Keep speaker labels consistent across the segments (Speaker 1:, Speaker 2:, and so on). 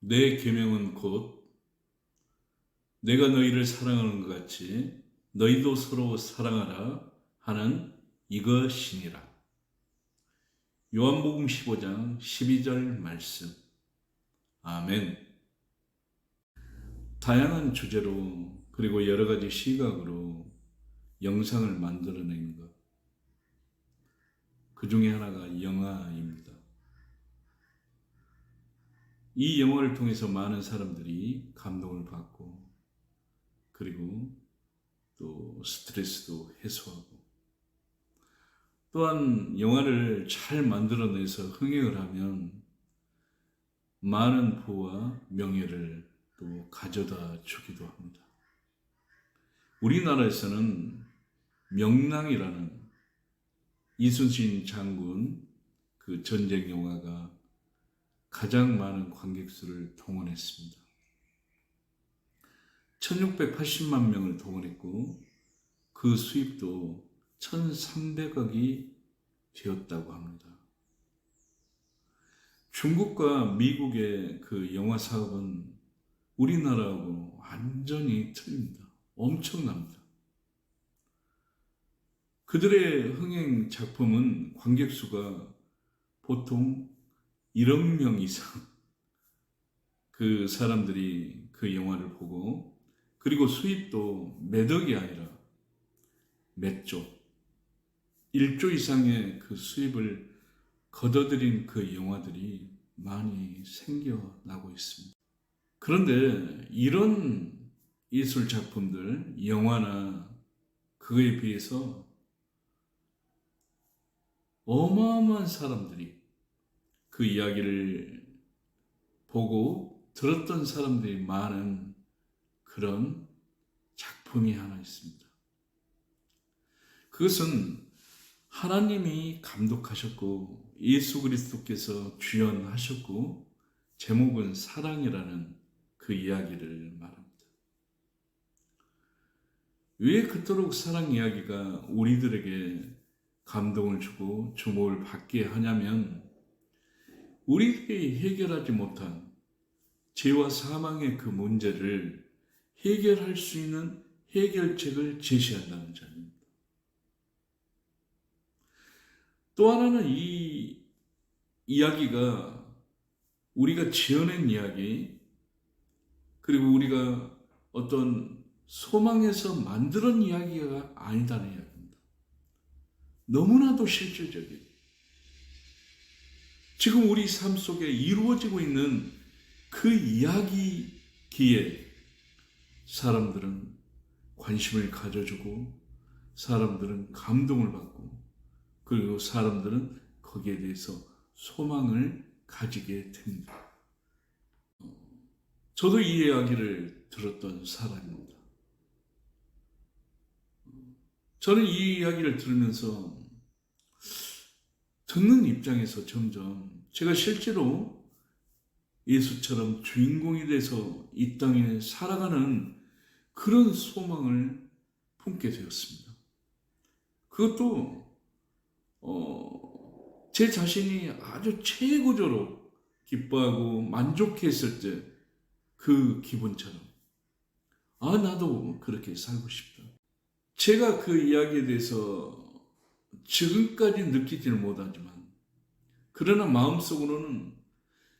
Speaker 1: 내 계명은 곧 내가 너희를 사랑하는 것 같이 너희도 서로 사랑하라 하는 이것이니라. 요한복음 15장 12절 말씀. 아멘. 다양한 주제로 그리고 여러 가지 시각으로 영상을 만들어내는 것. 그 중에 하나가 영화입니다. 이 영화를 통해서 많은 사람들이 감동을 받고 그리고 또 스트레스도 해소하고 또한 영화를 잘 만들어내서 흥행을 하면 많은 부와 명예를 또 가져다 주기도 합니다. 우리나라에서는 명랑이라는 이순신 장군 그 전쟁 영화가 가장 많은 관객 수를 동원했습니다. 1680만 명을 동원했고 그 수입도 1300억이 되었다고 합니다. 중국과 미국의 그 영화 사업은 우리나라하고 완전히 틀립니다. 엄청납니다. 그들의 흥행 작품은 관객 수가 보통 1억 명 이상 그 사람들이 그 영화를 보고 그리고 수입도 몇 억이 아니라 몇 조, 1조 이상의 그 수입을 거둬들인 그 영화들이 많이 생겨나고 있습니다. 그런데 이런 예술 작품들, 영화나 그거에 비해서 어마어마한 사람들이 그 이야기를 보고 들었던 사람들이 많은 그런 작품이 하나 있습니다. 그것은 하나님이 감독하셨고 예수 그리스도께서 주연하셨고 제목은 사랑이라는 그 이야기를 말합니다. 왜 그토록 사랑 이야기가 우리들에게 감동을 주고 주목을 받게 하냐면 우리들이 해결하지 못한 죄와 사망의 그 문제를 해결할 수 있는 해결책을 제시한다는 점입니다. 또 하나는 이 이야기가 우리가 지어낸 이야기 그리고 우리가 어떤 소망에서 만드는 이야기가 아니다는 이야기입니다. 너무나도 실질적이에요. 지금 우리 삶 속에 이루어지고 있는 그 이야기기에 사람들은 관심을 가져주고 사람들은 감동을 받고 그리고 사람들은 거기에 대해서 소망을 가지게 됩니다. 저도 이 이야기를 들었던 사람입니다. 저는 이 이야기를 들으면서 듣는 입장에서 점점 제가 실제로 예수처럼 주인공이 돼서 이 땅에 살아가는 그런 소망을 품게 되었습니다. 그것도 제 자신이 아주 최고조로 기뻐하고 만족했을 때 그 기분처럼 나도 그렇게 살고 싶다. 제가 그 이야기에 대해서 지금까지 느끼지를 못하지만 그러나 마음속으로는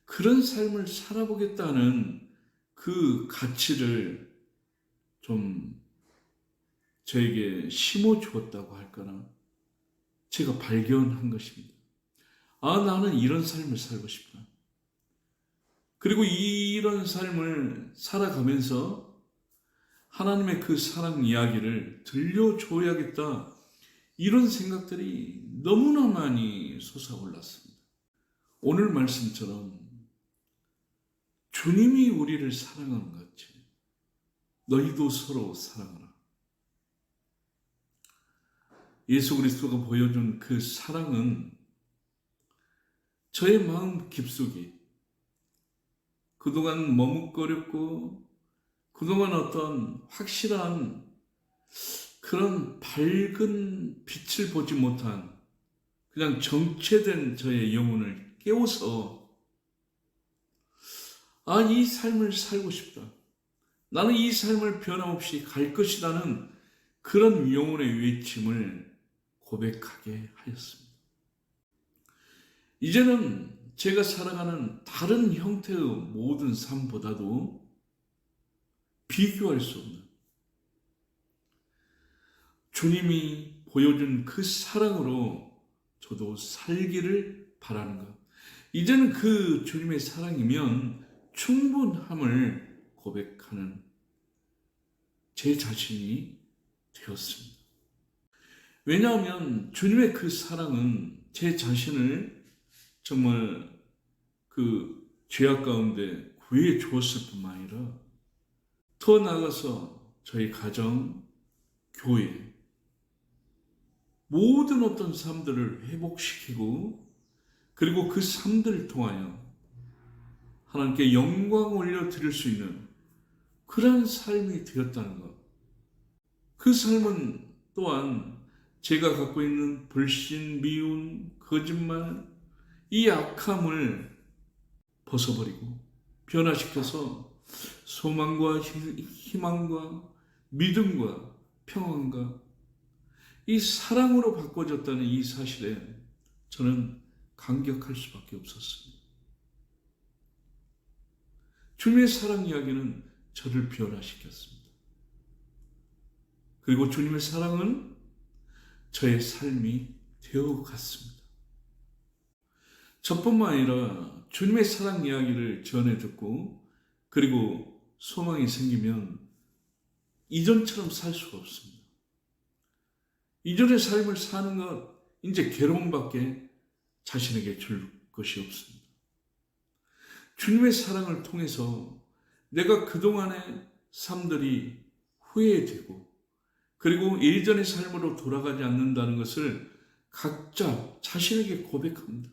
Speaker 1: 그런 삶을 살아보겠다는 그 가치를 좀 저에게 심어주었다고 할까나 제가 발견한 것입니다. 나는 이런 삶을 살고 싶다. 그리고 이런 삶을 살아가면서 하나님의 그 사랑 이야기를 들려줘야겠다. 이런 생각들이 너무나 많이 솟아올랐습니다. 오늘 말씀처럼 주님이 우리를 사랑하는 것 같이 너희도 서로 사랑하라. 예수 그리스도가 보여준 그 사랑은 저의 마음 깊숙이 그동안 머뭇거렸고 그동안 어떤 확실한 그런 밝은 빛을 보지 못한 그냥 정체된 저의 영혼을 깨워서 이 삶을 살고 싶다. 나는 이 삶을 변함없이 갈 것이라는 그런 영혼의 외침을 고백하게 하였습니다. 이제는 제가 살아가는 다른 형태의 모든 삶보다도 비교할 수 없는 주님이 보여준 그 사랑으로 저도 살기를 바라는 것. 이제는 그 주님의 사랑이면 충분함을 고백하는 제 자신이 되었습니다. 왜냐하면 주님의 그 사랑은 제 자신을 정말 그 죄악 가운데 구해 주었을 뿐만 아니라 더 나아가서 저희 가정, 교회, 모든 어떤 삶들을 회복시키고 그리고 그 삶들을 통하여 하나님께 영광 올려드릴 수 있는 그런 삶이 되었다는 것. 그 삶은 또한 제가 갖고 있는 불신, 미움, 거짓말, 이 악함을 벗어버리고 변화시켜서 소망과 희망과 믿음과 평안과 이 사랑으로 바꿔졌다는 이 사실에 저는 감격할 수밖에 없었습니다. 주님의 사랑 이야기는 저를 변화시켰습니다. 그리고 주님의 사랑은 저의 삶이 되어갔습니다. 저뿐만 아니라 주님의 사랑 이야기를 전해 듣고 그리고 소망이 생기면 이전처럼 살 수가 없습니다. 이전의 삶을 사는 것, 이제 괴로움밖에 자신에게 줄 것이 없습니다. 주님의 사랑을 통해서 내가 그동안의 삶들이 후회되고 그리고 예전의 삶으로 돌아가지 않는다는 것을 각자 자신에게 고백합니다.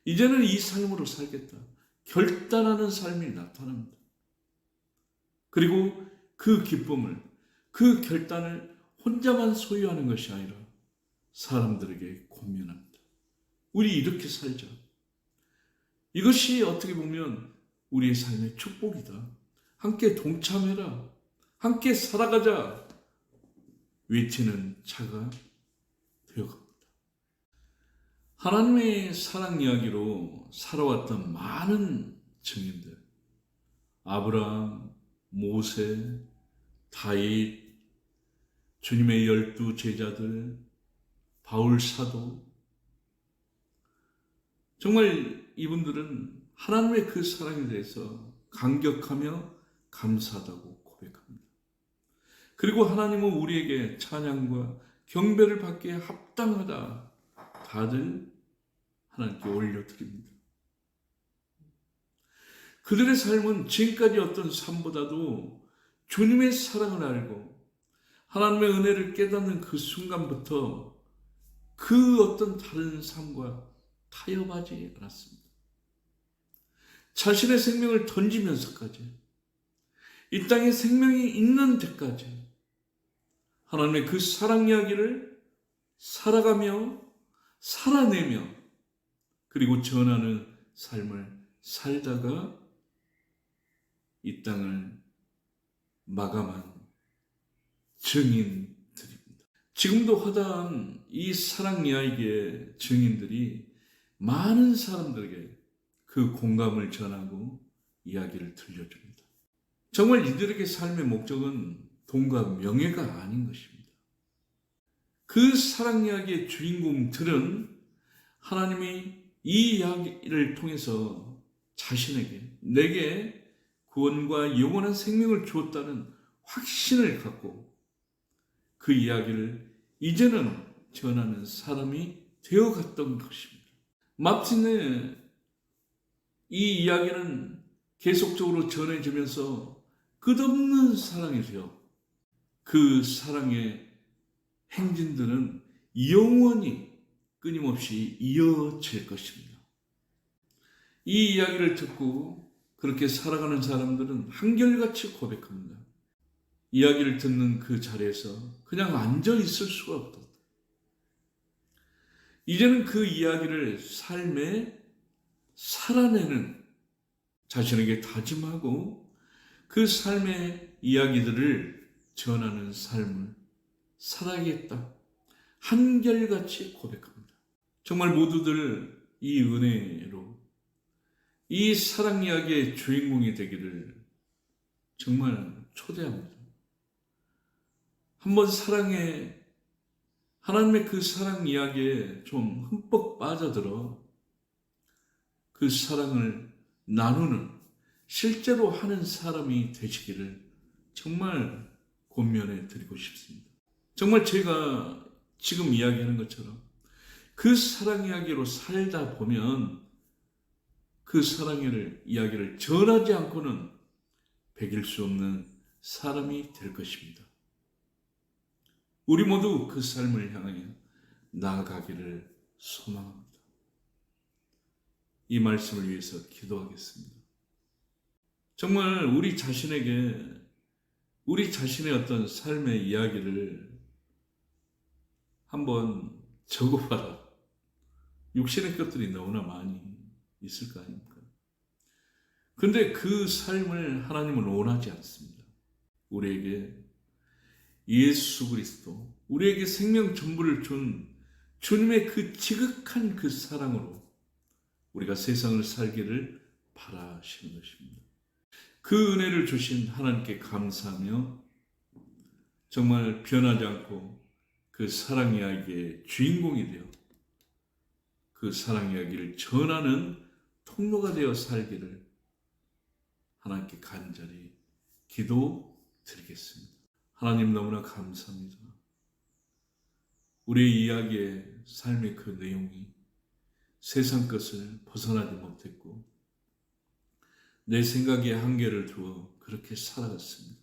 Speaker 1: 이제는 이 삶으로 살겠다. 결단하는 삶이 나타납니다. 그리고 그 기쁨을, 그 결단을 혼자만 소유하는 것이 아니라 사람들에게 권면합니다. 우리 이렇게 살자. 이것이 어떻게 보면 우리의 삶의 축복이다. 함께 동참해라. 함께 살아가자. 외치는 차가 되어갑니다. 하나님의 사랑 이야기로 살아왔던 많은 증인들, 아브라함, 모세, 다윗, 주님의 12 제자들, 바울 사도, 정말 이분들은 하나님의 그 사랑에 대해서 감격하며 감사하다고 고백합니다. 그리고 하나님은 우리에게 찬양과 경배를 받기에 합당하다. 다들 하나님께 올려드립니다. 그들의 삶은 지금까지 어떤 삶보다도 주님의 사랑을 알고 하나님의 은혜를 깨닫는 그 순간부터 그 어떤 다른 삶과 타협하지 않았습니다. 자신의 생명을 던지면서까지 이 땅에 생명이 있는 데까지 하나님의 그 사랑 이야기를 살아가며 살아내며 그리고 전하는 삶을 살다가 이 땅을 마감한 증인들입니다. 지금도 허다한 이 사랑 이야기의 증인들이 많은 사람들에게 그 공감을 전하고 이야기를 들려줍니다. 정말 이들에게 삶의 목적은 돈과 명예가 아닌 것입니다. 그 사랑 이야기의 주인공들은 하나님이 이 이야기를 통해서 자신에게, 내게 구원과 영원한 생명을 주었다는 확신을 갖고 그 이야기를 이제는 전하는 사람이 되어갔던 것입니다. 마침내 이 이야기는 계속적으로 전해지면서 끝없는 사랑이 되어 그 사랑의 행진들은 영원히 끊임없이 이어질 것입니다. 이 이야기를 듣고 그렇게 살아가는 사람들은 한결같이 고백합니다. 이야기를 듣는 그 자리에서 그냥 앉아 있을 수가 없다. 이제는 그 이야기를 삶에 살아내는 자신에게 다짐하고 그 삶의 이야기들을 전하는 삶을 살아야겠다. 한결같이 고백합니다. 정말 모두들 이 은혜로 이 사랑 이야기의 주인공이 되기를 정말 초대합니다. 한번 하나님의 그 사랑 이야기에 좀 흠뻑 빠져들어 그 사랑을 나누는, 실제로 하는 사람이 되시기를 정말 권면해 드리고 싶습니다. 정말 제가 지금 이야기하는 것처럼 그 사랑 이야기로 살다 보면 그 사랑 이야기를 전하지 않고는 배길 수 없는 사람이 될 것입니다. 우리 모두 그 삶을 향하여 나아가기를 소망합니다. 이 말씀을 위해서 기도하겠습니다. 정말 우리 자신의 어떤 삶의 이야기를 한번 적어봐라. 육신의 것들이 너무나 많이 있을 거 아닙니까? 근데 그 삶을 하나님은 원하지 않습니다. 우리에게 예수 그리스도, 우리에게 생명 전부를 준 주님의 그 지극한 그 사랑으로 우리가 세상을 살기를 바라시는 것입니다. 그 은혜를 주신 하나님께 감사하며 정말 변하지 않고 그 사랑 이야기의 주인공이 되어 그 사랑 이야기를 전하는 통로가 되어 살기를 하나님께 간절히 기도드리겠습니다. 하나님 너무나 감사합니다. 우리의 이야기의 삶의 그 내용이 세상 것을 벗어나지 못했고 내 생각에 한계를 두어 그렇게 살아갔습니다.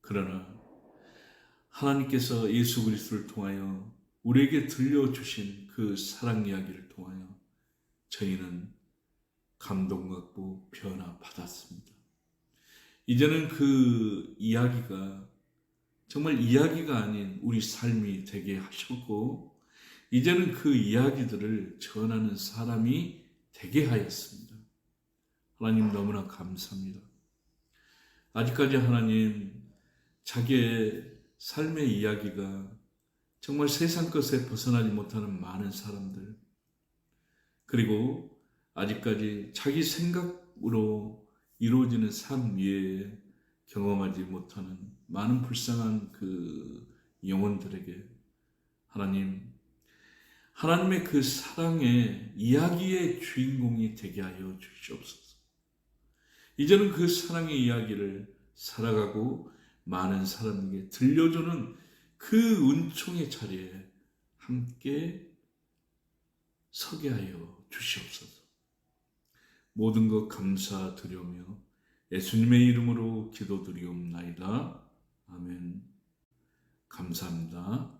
Speaker 1: 그러나 하나님께서 예수 그리스도를 통하여 우리에게 들려주신 그 사랑 이야기를 통하여 저희는 감동받고 변화받았습니다. 이제는 그 이야기가 정말 이야기가 아닌 우리 삶이 되게 하셨고 이제는 그 이야기들을 전하는 사람이 되게 하였습니다. 하나님 너무나 감사합니다. 아직까지 하나님 자기의 삶의 이야기가 정말 세상 것에 벗어나지 못하는 많은 사람들, 그리고 아직까지 자기 생각으로 이루어지는 삶 위에 경험하지 못하는 많은 불쌍한 그 영혼들에게 하나님의 그 사랑의 이야기의 주인공이 되게 하여 주시옵소서. 이제는 그 사랑의 이야기를 살아가고 많은 사람에게 들려주는 그 은총의 자리에 함께 서게 하여 주시옵소서. 모든 것 감사드리오며 예수님의 이름으로 기도드리옵나이다. 아멘. 감사합니다.